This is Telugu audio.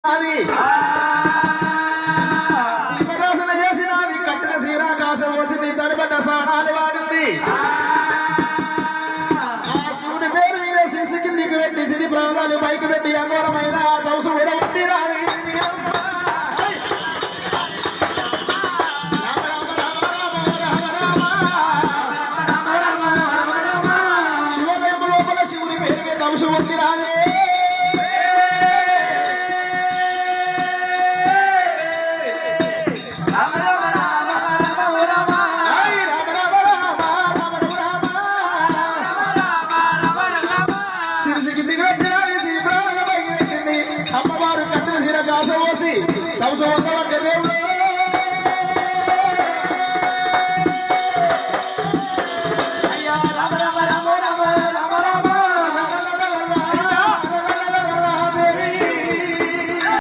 అది దీపరాసన చేసినది కట్టిన సీరా కాస పోసింది తడిపడ్డ సానాలు వాడింది ఆ శివుని పేరు మీద శిశు కిందికి పెట్టి సిరి ప్రాణాలు పైకి పెట్టి అఘోరమైన కౌసు కూడా ఉంది రాది శివవేపు లోపల శివుని పేరు మీద కౌసు ఉంది రాదే అమ్మవారు కట్టిన శిర కాస